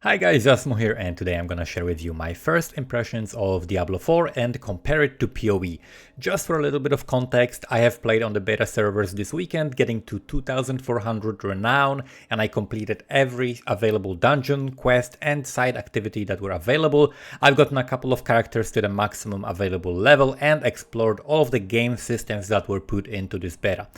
Hi guys, Asmo here, and today I'm gonna share with you my first impressions of Diablo 4 and compare it to PoE. Just for a little bit of context, I have played on the beta servers this weekend, getting to 2400 renown, and I completed every available dungeon, quest and side activity that were available. I've gotten a couple of characters to the maximum available level and explored all of the game systems that were put into this beta.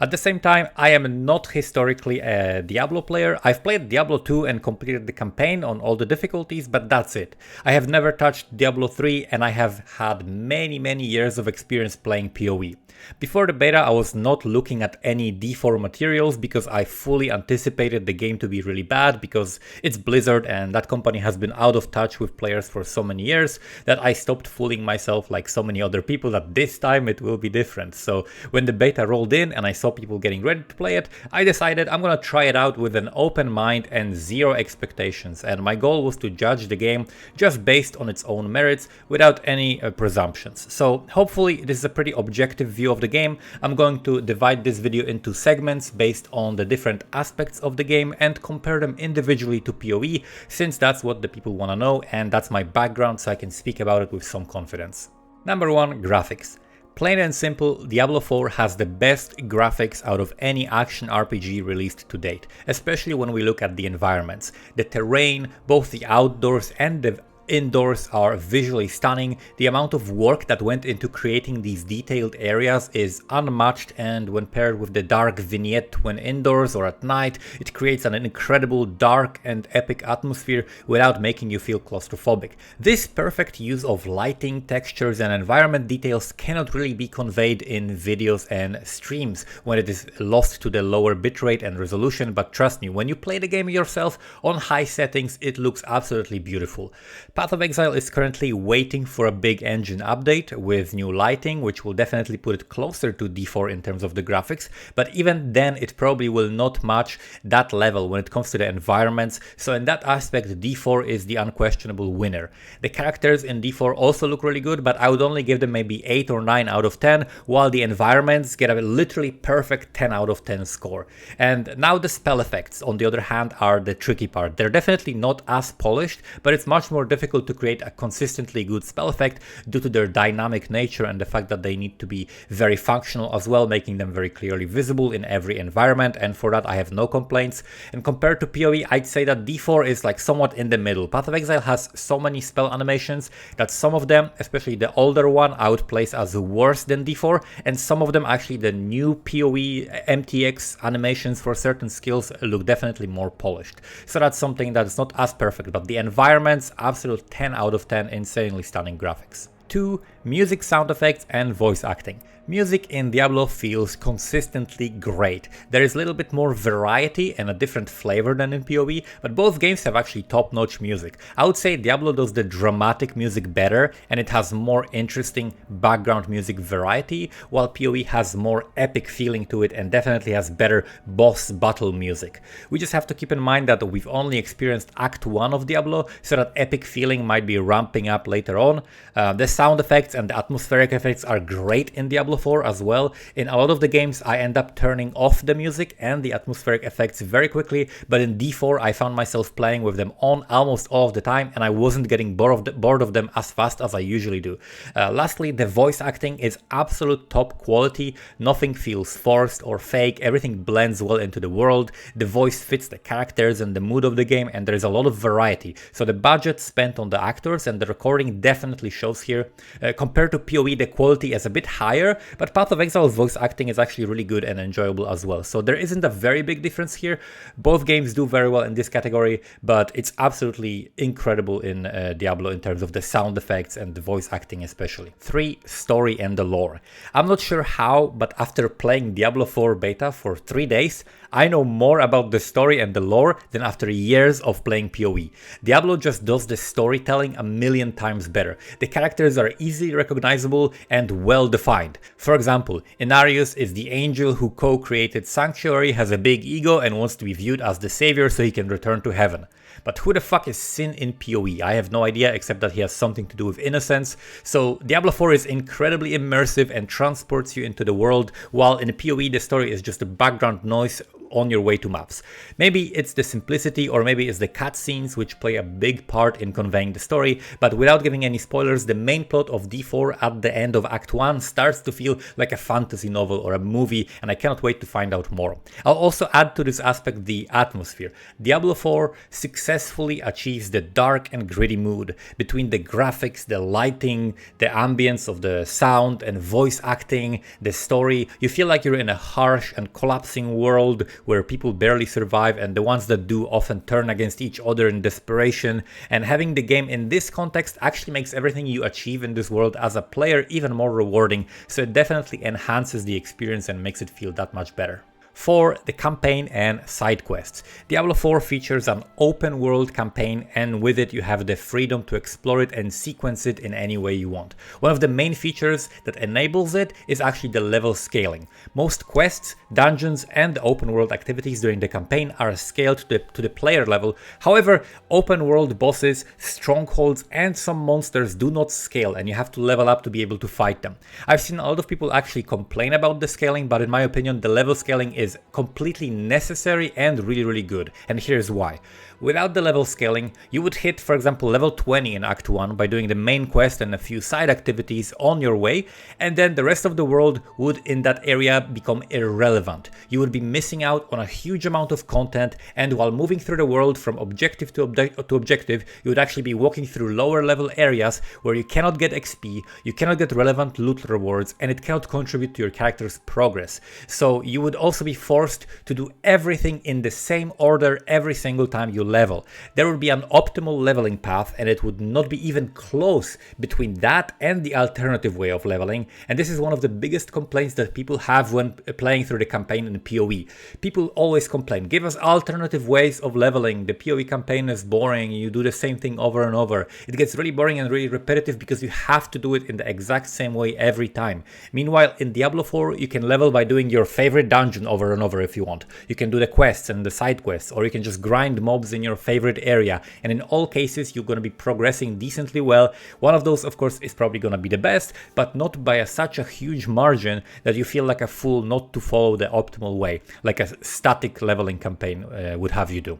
At the same time, I am not historically a Diablo player. I've played Diablo 2 and completed the campaign on all the difficulties, but that's it. I have never touched Diablo 3 and I have had many years of experience playing PoE. Before the beta, I was not looking at any D4 materials because I fully anticipated the game to be really bad because it's Blizzard and that company has been out of touch with players for so many years that I stopped fooling myself like so many other people that this time it will be different. So when the beta rolled in and I saw people getting ready to play it, I decided I'm gonna try it out with an open mind and zero expectations, and my goal was to judge the game just based on its own merits without any presumptions. So hopefully this is a pretty objective view of the game. I'm going to divide this video into segments based on the different aspects of the game and compare them individually to PoE, since that's what the people want to know and that's my background, so I can speak about it with some confidence. Number 1, graphics. Plain and simple, Diablo 4 has the best graphics out of any action RPG released to date, especially when we look at the environments. The terrain, both the outdoors and the indoors, are visually stunning. The amount of work that went into creating these detailed areas is unmatched, and when paired with the dark vignette when indoors or at night, it creates an incredible dark and epic atmosphere without making you feel claustrophobic. This perfect use of lighting, textures and environment details cannot really be conveyed in videos and streams when it is lost to the lower bitrate and resolution, but trust me, when you play the game yourself on high settings, it looks absolutely beautiful. Path of Exile is currently waiting for a big engine update with new lighting, which will definitely put it closer to D4 in terms of the graphics, but even then it probably will not match that level when it comes to the environments, so in that aspect D4 is the unquestionable winner. The characters in D4 also look really good, but I would only give them maybe 8 or 9 out of 10, while the environments get a literally perfect 10 out of 10 score. And now the spell effects, on the other hand, are the tricky part. They're definitely not as polished, but it's much more difficult to create a consistently good spell effect due to their dynamic nature and the fact that they need to be very functional as well, making them very clearly visible in every environment, and for that I have no complaints. And compared to PoE, I'd say that D4 is like somewhat in the middle. Path of Exile has so many spell animations that some of them, especially the older one, I would place as worse than D4, and some of them, actually the new PoE MTX animations for certain skills, look definitely more polished. So that's something that's not as perfect, but the environments, absolute 10 out of 10, insanely stunning graphics. 2. Music, sound effects and voice acting. Music in Diablo feels consistently great. There is a little bit more variety and a different flavor than in PoE, but both games have actually top-notch music. I would say Diablo does the dramatic music better and it has more interesting background music variety, while PoE has more epic feeling to it and definitely has better boss battle music. We just have to keep in mind that we've only experienced Act 1 of Diablo, so that epic feeling might be ramping up later on. The sound effects and the atmospheric effects are great in Diablo 4 as well. In a lot of the games I end up turning off the music and the atmospheric effects very quickly, but in D4 I found myself playing with them on almost all of the time and I wasn't getting bored of them as fast as I usually do. Lastly, the voice acting is absolute top quality. Nothing feels forced or fake, everything blends well into the world, the voice fits the characters and the mood of the game, and there's a lot of variety. So the budget spent on the actors and the recording definitely shows here. Compared to PoE, the quality is a bit higher, but Path of Exile's voice acting is actually really good and enjoyable as well. So there isn't a very big difference here. Both games do very well in this category, but it's absolutely incredible in Diablo in terms of the sound effects and the voice acting especially. 3. Story and the lore. I'm not sure how, but after playing Diablo 4 beta for 3 days, I know more about the story and the lore than after years of playing PoE. Diablo just does the storytelling a million times better. The characters are easily recognizable and well defined. For example, Inarius is the angel who co-created Sanctuary, has a big ego and wants to be viewed as the savior so he can return to heaven. But who the fuck is Sin in PoE? I have no idea, except that he has something to do with innocence. So Diablo 4 is incredibly immersive and transports you into the world, while in PoE the story is just a background noise on your way to maps. Maybe it's the simplicity, or maybe it's the cutscenes which play a big part in conveying the story, but without giving any spoilers, the main plot of D4 at the end of Act 1 starts to feel like a fantasy novel or a movie, and I cannot wait to find out more. I'll also add to this aspect the atmosphere. Diablo 4 successfully achieves the dark and gritty mood between the graphics, the lighting, the ambience of the sound and voice acting, the story. You feel like you're in a harsh and collapsing world where people barely survive, and the ones that do often turn against each other in desperation. And having the game in this context actually makes everything you achieve in this world as a player even more rewarding, so it definitely enhances the experience and makes it feel that much better. For the campaign and side quests. Diablo 4 features an open world campaign, and with it you have the freedom to explore it and sequence it in any way you want. One of the main features that enables it is actually the level scaling. Most quests, dungeons and open world activities during the campaign are scaled to the player level. However, open world bosses, strongholds and some monsters do not scale, and you have to level up to be able to fight them. I've seen a lot of people actually complain about the scaling, but in my opinion the level scaling is completely necessary and really good, and here's why. Without the level scaling, you would hit, for example, level 20 in Act 1 by doing the main quest and a few side activities on your way, and then the rest of the world would in that area become irrelevant. You would be missing out on a huge amount of content, and while moving through the world from objective to objective, you would actually be walking through lower level areas where you cannot get XP, you cannot get relevant loot rewards, and it cannot contribute to your character's progress. So you would also be forced to do everything in the same order every single time you level. There would be an optimal leveling path, and it would not be even close between that and the alternative way of leveling, and this is one of the biggest complaints that people have when playing through the campaign in PoE. People always complain, give us alternative ways of leveling, the PoE campaign is boring, you do the same thing over and over. It gets really boring and really repetitive because you have to do it in the exact same way every time. Meanwhile, in Diablo 4 you can level by doing your favorite dungeon over and over if you want. You can do the quests and the side quests, or you can just grind mobs in your favorite area, and in all cases you're going to be progressing decently well. One of those of course is probably going to be the best, but not by such a huge margin that you feel like a fool not to follow the optimal way, like a static leveling campaign would have you do.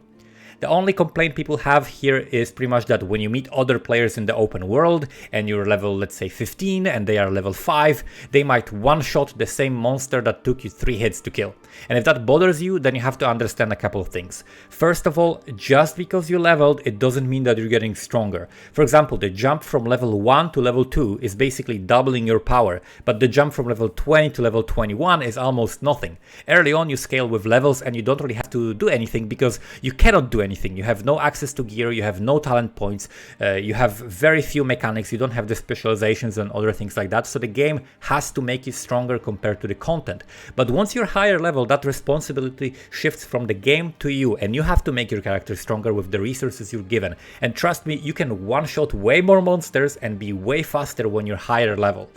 The only complaint people have here is pretty much that when you meet other players in the open world and you're level, let's say 15 and they are level 5, they might one-shot the same monster that took you 3 hits to kill. And if that bothers you, then you have to understand a couple of things. First of all, just because you leveled, it doesn't mean that you're getting stronger. For example, the jump from level 1 to level 2 is basically doubling your power, but the jump from level 20 to level 21 is almost nothing. Early on you scale with levels and you don't really have to do anything because you cannot do anything. You have no access to gear, you have no talent points, you have very few mechanics, you don't have the specializations and other things like that, so the game has to make you stronger compared to the content. But once you're higher level, that responsibility shifts from the game to you, and you have to make your character stronger with the resources you're given. And trust me, you can one-shot way more monsters and be way faster when you're higher level.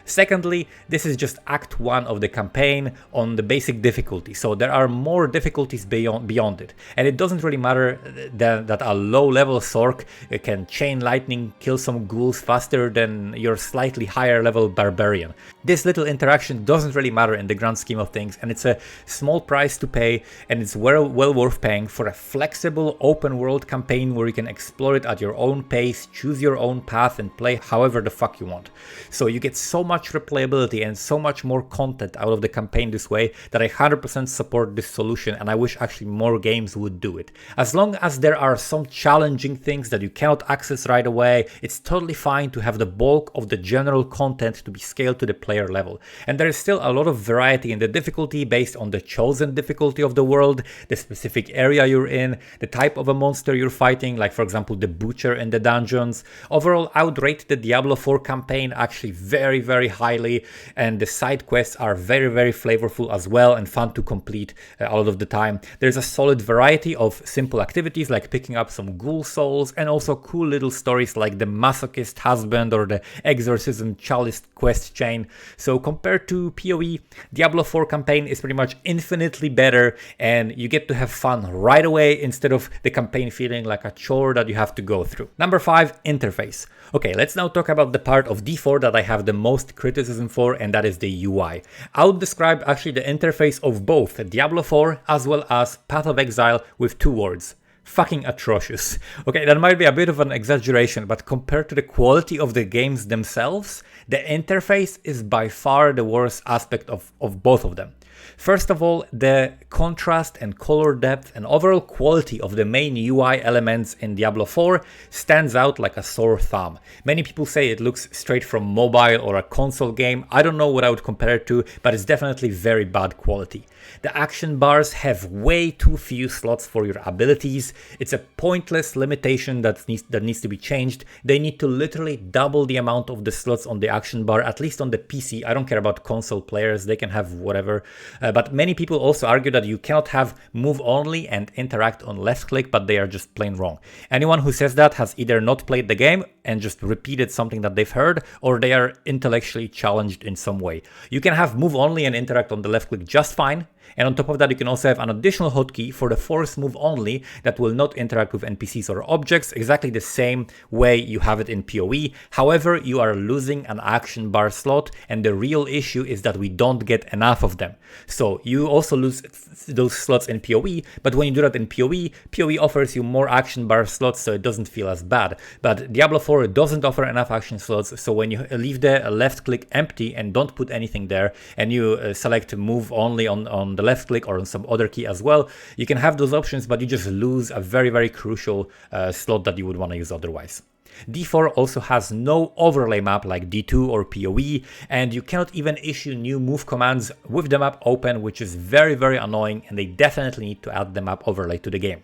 Secondly, this is just Act 1 of the campaign on the basic difficulty, so there are more difficulties beyond it. And it doesn't really matter that a low-level Sorc can chain lightning, kill some ghouls faster than your slightly higher-level barbarian. This little interaction doesn't really matter in the grand scheme of things, and it's a small price to pay, and it's well worth paying for a flexible open-world campaign where you can explore it at your own pace, choose your own path, and play however the fuck you want. So you get so much replayability and so much more content out of the campaign this way that I 100% support this solution, and I wish actually more games would do it. As long as there are some challenging things that you cannot access right away, it's totally fine to have the bulk of the general content to be scaled to the player level. And there is still a lot of variety in the difficulty based on the chosen difficulty of the world, the specific area you're in, the type of a monster you're fighting, like for example the butcher in the dungeons. Overall, I would rate the Diablo 4 campaign actually very highly, and the side quests are very flavorful as well and fun to complete a lot of the time. There's a solid variety of simple activities like picking up some ghoul souls, and also cool little stories like the masochist husband or the exorcism chalice quest chain. So compared to PoE, Diablo 4 campaign is pretty much infinitely better, and you get to have fun right away instead of the campaign feeling like a chore that you have to go through. Number 5, interface. Okay, let's now talk about the part of D4 that I have the most criticism for, and that is the UI. I would describe actually the interface of both Diablo 4 as well as Path of Exile with 2 words. Fucking atrocious. Okay, that might be a bit of an exaggeration, but compared to the quality of the games themselves, the interface is by far the worst aspect of both of them. First of all, the contrast and color depth and overall quality of the main UI elements in Diablo 4 stands out like a sore thumb. Many people say it looks straight from mobile or a console game. I don't know what I would compare it to, but it's definitely very bad quality. The action bars have way too few slots for your abilities. It's a pointless limitation that needs to be changed. They need to literally double the amount of the slots on the action bar, at least on the PC. I don't care about console players, they can have whatever. But many people also argue that you cannot have move only and interact on left click, but they are just plain wrong. Anyone who says that has either not played the game and just repeated something that they've heard, or they are intellectually challenged in some way. You can have move only and interact on the left click just fine. And on top of that, you can also have an additional hotkey for the force move only that will not interact with NPCs or objects, exactly the same way you have it in PoE. However, you are losing an action bar slot, and the real issue is that we don't get enough of them. So you also lose those slots in PoE, but when you do that in PoE, PoE offers you more action bar slots, so it doesn't feel as bad. But Diablo 4 doesn't offer enough action slots, so when you leave the left click empty and don't put anything there, and you select move only on the left click or on some other key as well, you can have those options, but you just lose a very, very crucial slot that you would want to use otherwise. D4 also has no overlay map like D2 or PoE, and you cannot even issue new move commands with the map open, which is very, very annoying, and they definitely need to add the map overlay to the game.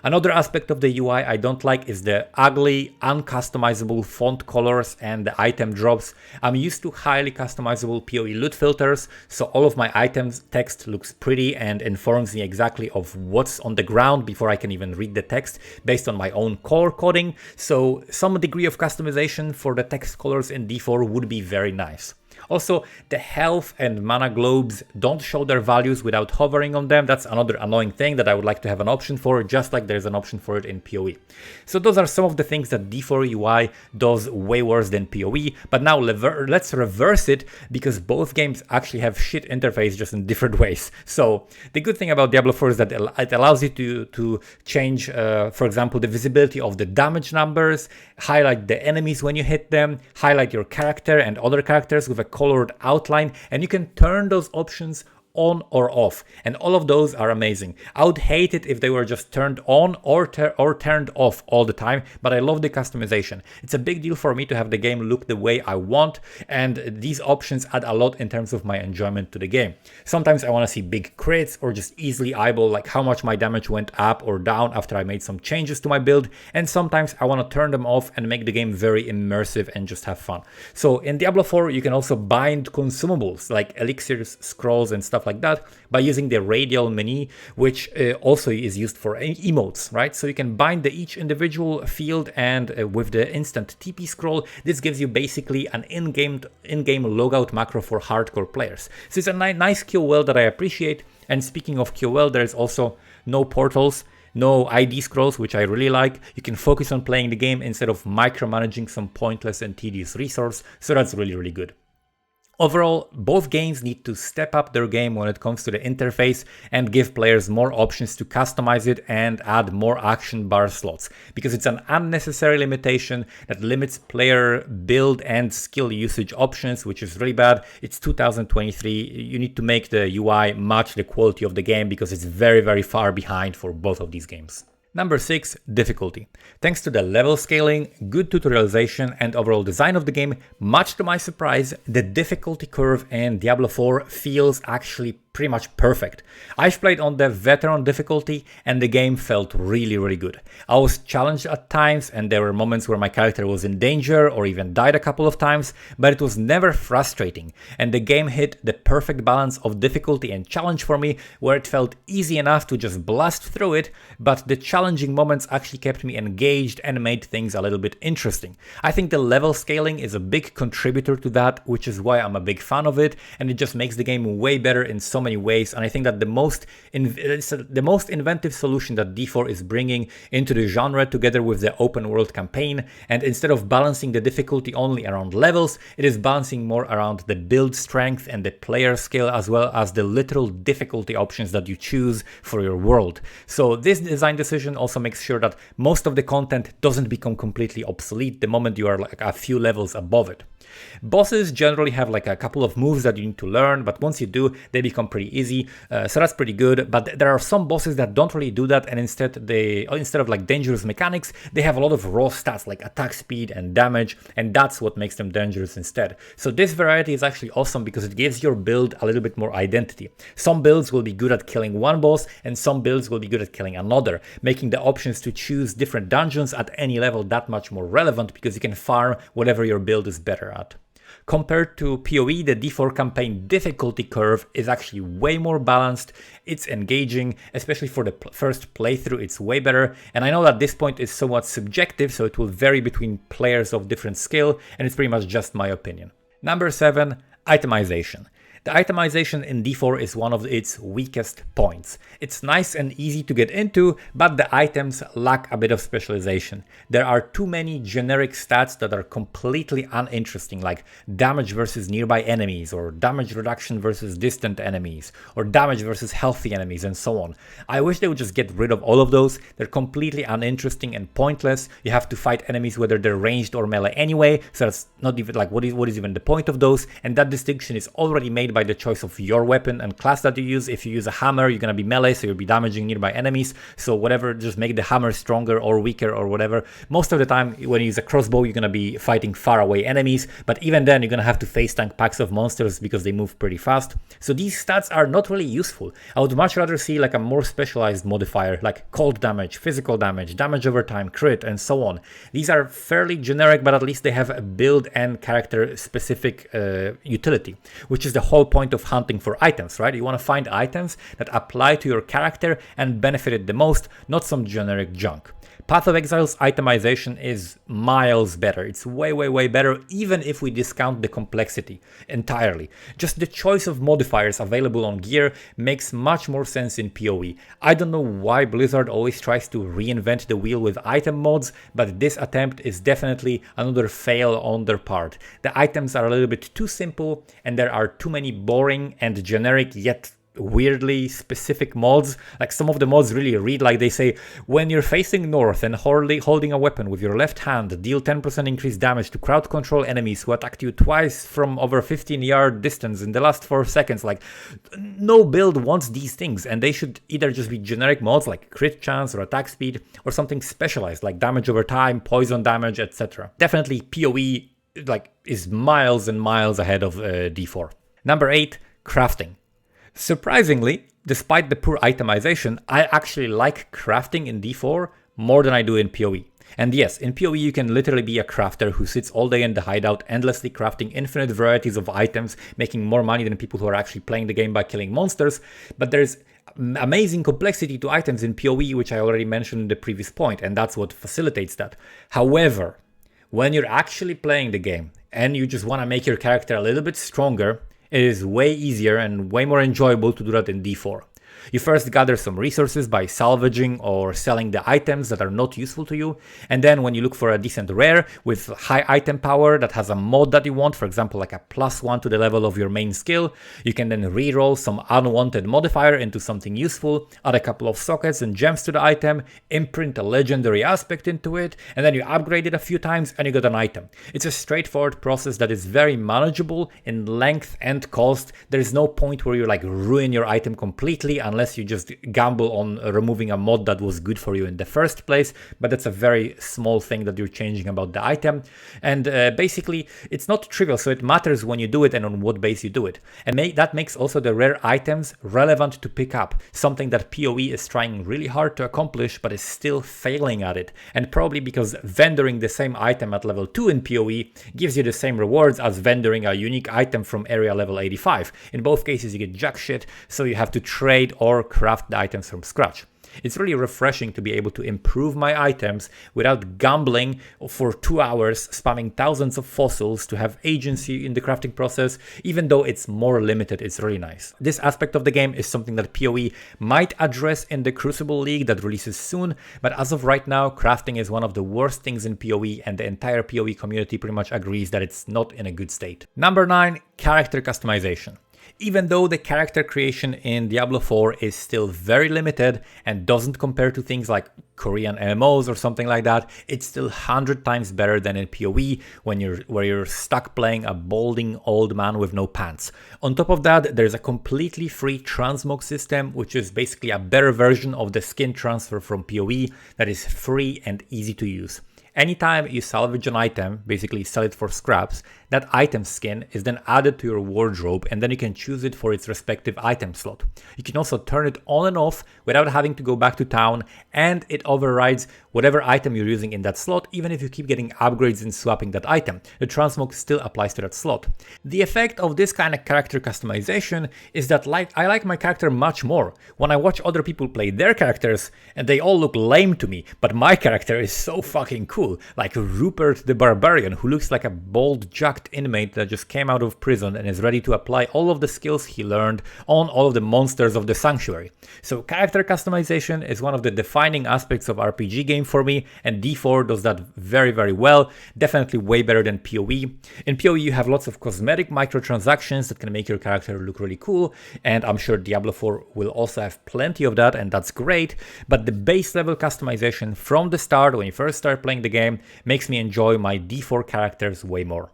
Another aspect of the UI I don't like is the ugly, uncustomizable font colors and the item drops. I'm used to highly customizable PoE loot filters, so all of my items text looks pretty and informs me exactly of what's on the ground before I can even read the text based on my own color coding, so some degree of customization for the text colors in D4 would be very nice. Also, the health and mana globes don't show their values without hovering on them. That's another annoying thing that I would like to have an option for, just like there's an option for it in PoE. So those are some of the things that D4 UI does way worse than PoE, but now let's reverse it, because both games actually have shit interface just in different ways. So the good thing about Diablo 4 is that it allows you to change, for example, the visibility of the damage numbers, highlight the enemies when you hit them, highlight your character and other characters with a colored outline, and you can turn those options on or off, and all of those are amazing. I would hate it if they were just turned on or turned off all the time, but I love the customization. It's a big deal for me to have the game look the way I want, and these options add a lot in terms of my enjoyment to the game. Sometimes I want to see big crits or just easily eyeball like how much my damage went up or down after I made some changes to my build, and sometimes I want to turn them off and make the game very immersive and just have fun. So in Diablo 4 you can also bind consumables like elixirs, scrolls and stuff like that by using the radial menu, which also is used for emotes, right? So you can bind each individual field, and with the instant TP scroll, this gives you basically an in-game logout macro for hardcore players. So it's a nice QOL that I appreciate. And speaking of QOL, there's also no portals, no ID scrolls, which I really like. You can focus on playing the game instead of micromanaging some pointless and tedious resource, so that's really, really good. Overall, both games need to step up their game when it comes to the interface and give players more options to customize it and add more action bar slots, because it's an unnecessary limitation that limits player build and skill usage options, which is really bad. It's 2023. You need to make the UI match the quality of the game, because it's very, very far behind for both of these games. Number 6, difficulty. Thanks to the level scaling, good tutorialization and overall design of the game, much to my surprise, the difficulty curve in Diablo 4 feels actually pretty much perfect. I've played on the veteran difficulty and the game felt really good. I was challenged at times and there were moments where my character was in danger or even died a couple of times, but it was never frustrating and the game hit the perfect balance of difficulty and challenge for me, where it felt easy enough to just blast through it, but the challenging moments actually kept me engaged and made things a little bit interesting. I think the level scaling is a big contributor to that, which is why I'm a big fan of it, and it just makes the game way better in so many ways. And I think that the most inventive solution that D4 is bringing into the genre, together with the open world campaign, and instead of balancing the difficulty only around levels, it is balancing more around the build strength and the player skill, as well as the literal difficulty options that you choose for your world. So this design decision also makes sure that most of the content doesn't become completely obsolete the moment you are like a few levels above it. Bosses generally have like a couple of moves that you need to learn, but once you do, they become pretty easy, so that's pretty good. But there are some bosses that don't really do that, and instead of like dangerous mechanics, they have a lot of raw stats like attack speed and damage, and that's what makes them dangerous instead. So this variety is actually awesome because it gives your build a little bit more identity. Some builds will be good at killing one boss, and some builds will be good at killing another, making the options to choose different dungeons at any level that much more relevant, because you can farm whatever your build is better at. Compared to PoE, the D4 campaign difficulty curve is actually way more balanced, it's engaging, especially for the first playthrough, it's way better. And I know that this point is somewhat subjective, so it will vary between players of different skill, and it's pretty much just my opinion. Number 7, itemization. The itemization in D4 is one of its weakest points. It's nice and easy to get into, but the items lack a bit of specialization. There are too many generic stats that are completely uninteresting, like damage versus nearby enemies, or damage reduction versus distant enemies, or damage versus healthy enemies, and so on. I wish they would just get rid of all of those. They're completely uninteresting and pointless. You have to fight enemies whether they're ranged or melee anyway, so that's not even like what is even the point of those, and that distinction is already made by the choice of your weapon and class that you use. If you use a hammer, you're gonna be melee, so you'll be damaging nearby enemies, so whatever, just make the hammer stronger or weaker or whatever. Most of the time when you use a crossbow, you're gonna be fighting far away enemies, but even then you're gonna have to face tank packs of monsters because they move pretty fast. So these stats are not really useful. I would much rather see like a more specialized modifier, like cold damage, physical damage, damage over time, crit, and so on. These are fairly generic, but at least they have a build and character specific utility, which is the whole point of hunting for items, right? You want to find items that apply to your character and benefit it the most, not some generic junk. Path of Exile's itemization is miles better. It's way better, even if we discount the complexity entirely. Just the choice of modifiers available on gear makes much more sense in PoE. I don't know why Blizzard always tries to reinvent the wheel with item mods, but this attempt is definitely another fail on their part. The items are a little bit too simple, and there are too many boring and generic yet weirdly specific mods. Like some of the mods really read like they say, when you're facing north and holding a weapon with your left hand, deal 10% increased damage to crowd control enemies who attacked you twice from over 15-yard distance in the last 4 seconds. Like, no build wants these things, and they should either just be generic mods like crit chance or attack speed, or something specialized like damage over time, poison damage, etc. Definitely PoE like is miles and miles ahead of D4. Number 8, crafting. Surprisingly, despite the poor itemization, I actually like crafting in D4 more than I do in PoE. And yes, in PoE you can literally be a crafter who sits all day in the hideout endlessly crafting infinite varieties of items, making more money than people who are actually playing the game by killing monsters, but there's amazing complexity to items in PoE, which I already mentioned in the previous point, and that's what facilitates that. However, when you're actually playing the game and you just want to make your character a little bit stronger, it is way easier and way more enjoyable to do that in D4. You first gather some resources by salvaging or selling the items that are not useful to you, and then when you look for a decent rare with high item power that has a mod that you want, for example like a +1 to the level of your main skill, you can then reroll some unwanted modifier into something useful, add a couple of sockets and gems to the item, imprint a legendary aspect into it, and then you upgrade it a few times and you got an item. It's a straightforward process that is very manageable in length and cost. There is no point where you like ruin your item completely unless you just gamble on removing a mod that was good for you in the first place, but that's a very small thing that you're changing about the item. And basically, it's not trivial, so it matters when you do it and on what base you do it. And that makes also the rare items relevant to pick up, something that PoE is trying really hard to accomplish, but is still failing at it. And probably because vendoring the same item at level 2 in PoE gives you the same rewards as vendoring a unique item from area level 85. In both cases, you get jack shit, so you have to trade or craft the items from scratch. It's really refreshing to be able to improve my items without gambling for 2 hours, spamming thousands of fossils to have agency in the crafting process. Even though it's more limited, it's really nice. This aspect of the game is something that PoE might address in the Crucible League that releases soon, but as of right now, crafting is one of the worst things in PoE, and the entire PoE community pretty much agrees that it's not in a good state. Number 9, character customization. Even though the character creation in Diablo 4 is still very limited and doesn't compare to things like Korean MMOs or something like that, it's still 100 times better than in PoE where you're stuck playing a balding old man with no pants. On top of that, there's a completely free transmog system, which is basically a better version of the skin transfer from PoE that is free and easy to use. Anytime you salvage an item, basically sell it for scraps, that item skin is then added to your wardrobe, and then you can choose it for its respective item slot. You can also turn it on and off without having to go back to town, and it overrides whatever item you're using in that slot, even if you keep getting upgrades and swapping that item. The transmog still applies to that slot. The effect of this kind of character customization is that I like my character much more. When I watch other people play their characters, and they all look lame to me, but my character is so fucking cool. Like Rupert the Barbarian, who looks like a bald, jacked inmate that just came out of prison and is ready to apply all of the skills he learned on all of the monsters of the Sanctuary. So character customization is one of the defining aspects of RPG game for me, and D4 does that very, very well. Definitely way better than PoE. In PoE, you have lots of cosmetic microtransactions that can make your character look really cool, and I'm sure Diablo 4 will also have plenty of that, and that's great. But the base level customization from the start, when you first start playing the game, makes me enjoy my D4 characters way more.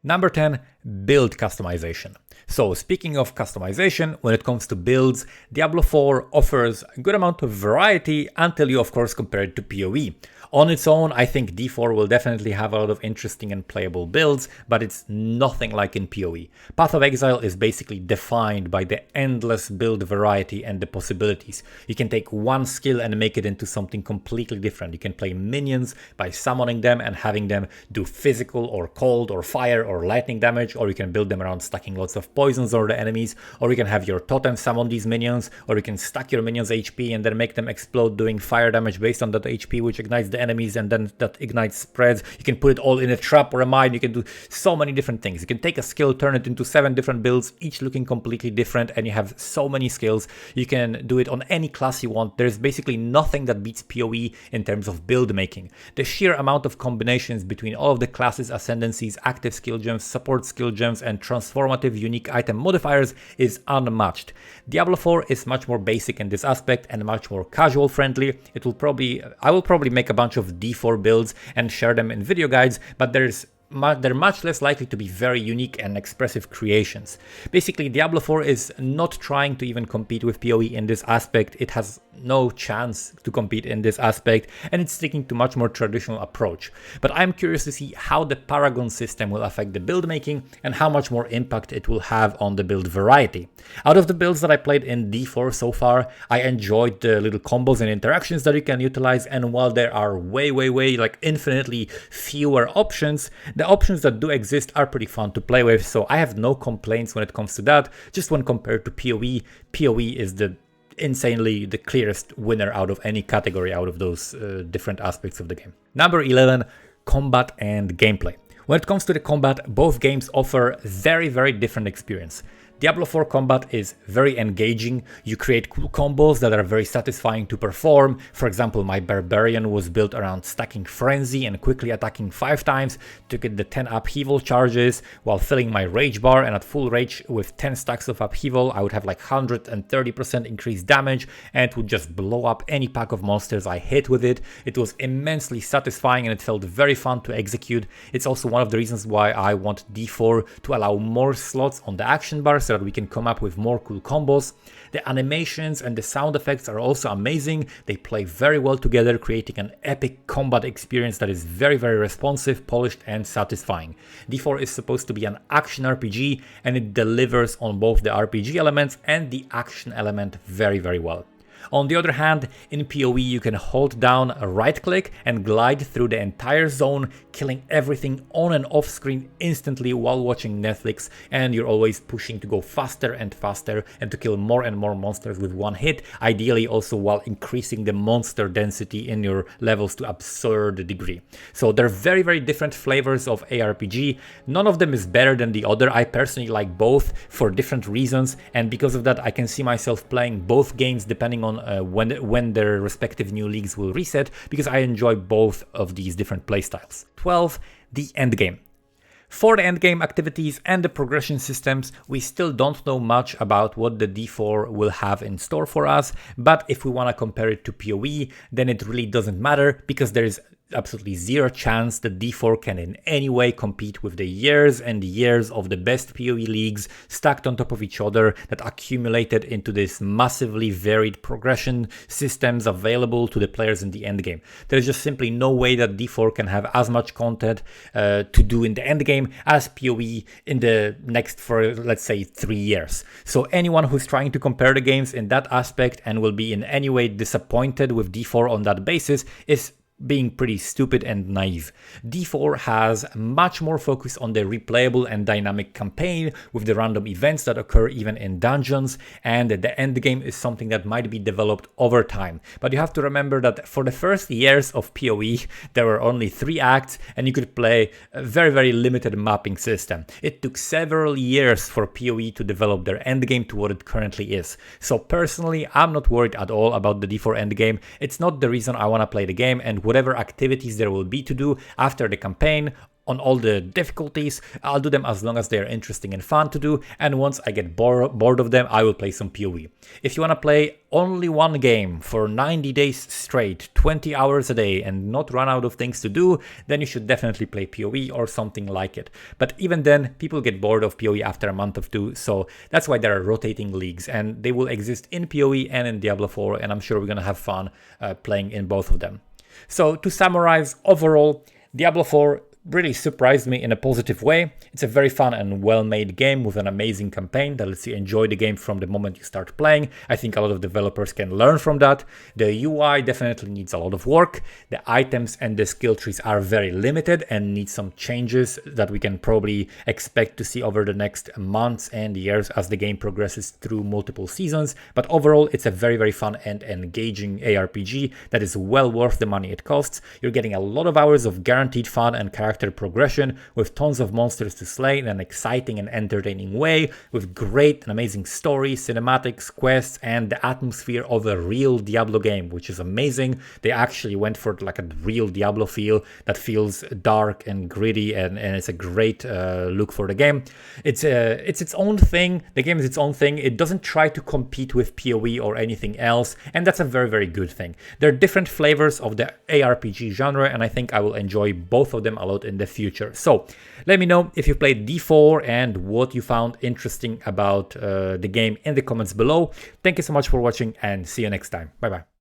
Number 10, build customization. So speaking of customization, when it comes to builds, Diablo 4 offers a good amount of variety until you of course compare it to PoE. On its own, I think D4 will definitely have a lot of interesting and playable builds, but it's nothing like in PoE. Path of Exile is basically defined by the endless build variety and the possibilities. You can take one skill and make it into something completely different. You can play minions by summoning them and having them do physical or cold or fire or lightning damage, or you can build them around stacking lots of poisons on the enemies, or you can have your totem summon these minions, or you can stack your minions HP and then make them explode doing fire damage based on that HP, which ignites the enemies, and then that ignite spreads. You can put it all in a trap or a mine. You can do so many different things. You can take a skill, turn it into 7 different builds, each looking completely different, and you have so many skills. You can do it on any class you want. There's basically nothing that beats PoE in terms of build making. The sheer amount of combinations between all of the classes, ascendancies, active skill gems, support skill gems, and transformative unique item modifiers is unmatched. Diablo 4 is much more basic in this aspect and much more casual friendly. I will probably make a bunch of D4 builds and share them in video guides, but they're much less likely to be very unique and expressive creations. Basically, Diablo 4 is not trying to even compete with PoE in this aspect. It has no chance to compete in this aspect, and it's sticking to much more traditional approach. But I'm curious to see how the Paragon system will affect the build making and how much more impact it will have on the build variety. Out of the builds that I played in D4 so far, I enjoyed the little combos and interactions that you can utilize, and while there are way like infinitely fewer options, the options that do exist are pretty fun to play with, so I have no complaints when it comes to that. Just when compared to PoE, PoE is insanely the clearest winner out of any category out of those different aspects of the game. Number 11, combat and gameplay. When it comes to the combat, both games offer very different experience. Diablo 4 combat is very engaging. You create cool combos that are very satisfying to perform. For example, my Barbarian was built around stacking Frenzy and quickly attacking 5 times to get the 10 upheaval charges while filling my rage bar, and at full rage with 10 stacks of upheaval I would have like 130% increased damage and it would just blow up any pack of monsters I hit with it. It was immensely satisfying and it felt very fun to execute. It's also one of the reasons why I want D4 to allow more slots on the action bar so that we can come up with more cool combos. The animations and the sound effects are also amazing. They play very well together, creating an epic combat experience that is very, very responsive, polished, and satisfying. D4 is supposed to be an action RPG, and it delivers on both the RPG elements and the action element very, very well. On the other hand, in PoE you can hold down a right click and glide through the entire zone, killing everything on and off screen instantly while watching Netflix, and you're always pushing to go faster and faster and to kill more and more monsters with one hit, ideally also while increasing the monster density in your levels to absurd degree. So they're very, very different flavors of ARPG. None of them is better than the other. I personally like both for different reasons, and because of that I can see myself playing both games depending on when their respective new leagues will reset, because I enjoy both of these different playstyles. 12. The endgame. For the endgame activities and the progression systems, we still don't know much about what the D4 will have in store for us, but if we want to compare it to PoE, then it really doesn't matter, because there is absolutely zero chance that D4 can in any way compete with the years and years of the best PoE leagues stacked on top of each other that accumulated into this massively varied progression systems available to the players in the endgame. There's just simply no way that D4 can have as much content to do in the endgame as PoE in the next, for let's say, 3 years. So anyone who's trying to compare the games in that aspect and will be in any way disappointed with D4 on that basis is being pretty stupid and naive. D4 has much more focus on the replayable and dynamic campaign with the random events that occur even in dungeons, and the end game is something that might be developed over time. But you have to remember that for the first years of PoE there were only 3 acts and you could play a very, very limited mapping system. It took several years for PoE to develop their endgame to what it currently is. So personally I'm not worried at all about the D4 endgame. It's not the reason I want to play the game, and whatever activities there will be to do after the campaign on all the difficulties, I'll do them as long as they're interesting and fun to do, and once I get bored of them, I will play some PoE. If you want to play only one game for 90 days straight, 20 hours a day, and not run out of things to do, then you should definitely play PoE or something like it. But even then, people get bored of PoE after a month or two, so that's why there are rotating leagues, and they will exist in PoE and in Diablo 4, and I'm sure we're gonna have fun playing in both of them. So to summarize, overall, Diablo 4 really surprised me in a positive way. It's a very fun and well-made game with an amazing campaign that lets you enjoy the game from the moment you start playing. I think a lot of developers can learn from that. The UI definitely needs a lot of work. The items and the skill trees are very limited and need some changes that we can probably expect to see over the next months and years as the game progresses through multiple seasons. But overall, it's a very, very fun and engaging ARPG that is well worth the money it costs. You're getting a lot of hours of guaranteed fun and character progression with tons of monsters to slay in an exciting and entertaining way, with great and amazing stories, cinematics, quests, and the atmosphere of a real Diablo game, which is amazing. They actually went for like a real Diablo feel that feels dark and gritty, and it's a great look for the game. It's its own thing. The game is its own thing. It doesn't try to compete with PoE or anything else, and that's a very, very good thing. There are different flavors of the ARPG genre, and I think I will enjoy both of them a lot in the future. So let me know if you played D4 and what you found interesting about the game in the comments below. Thank you so much for watching, and see you next time. Bye bye.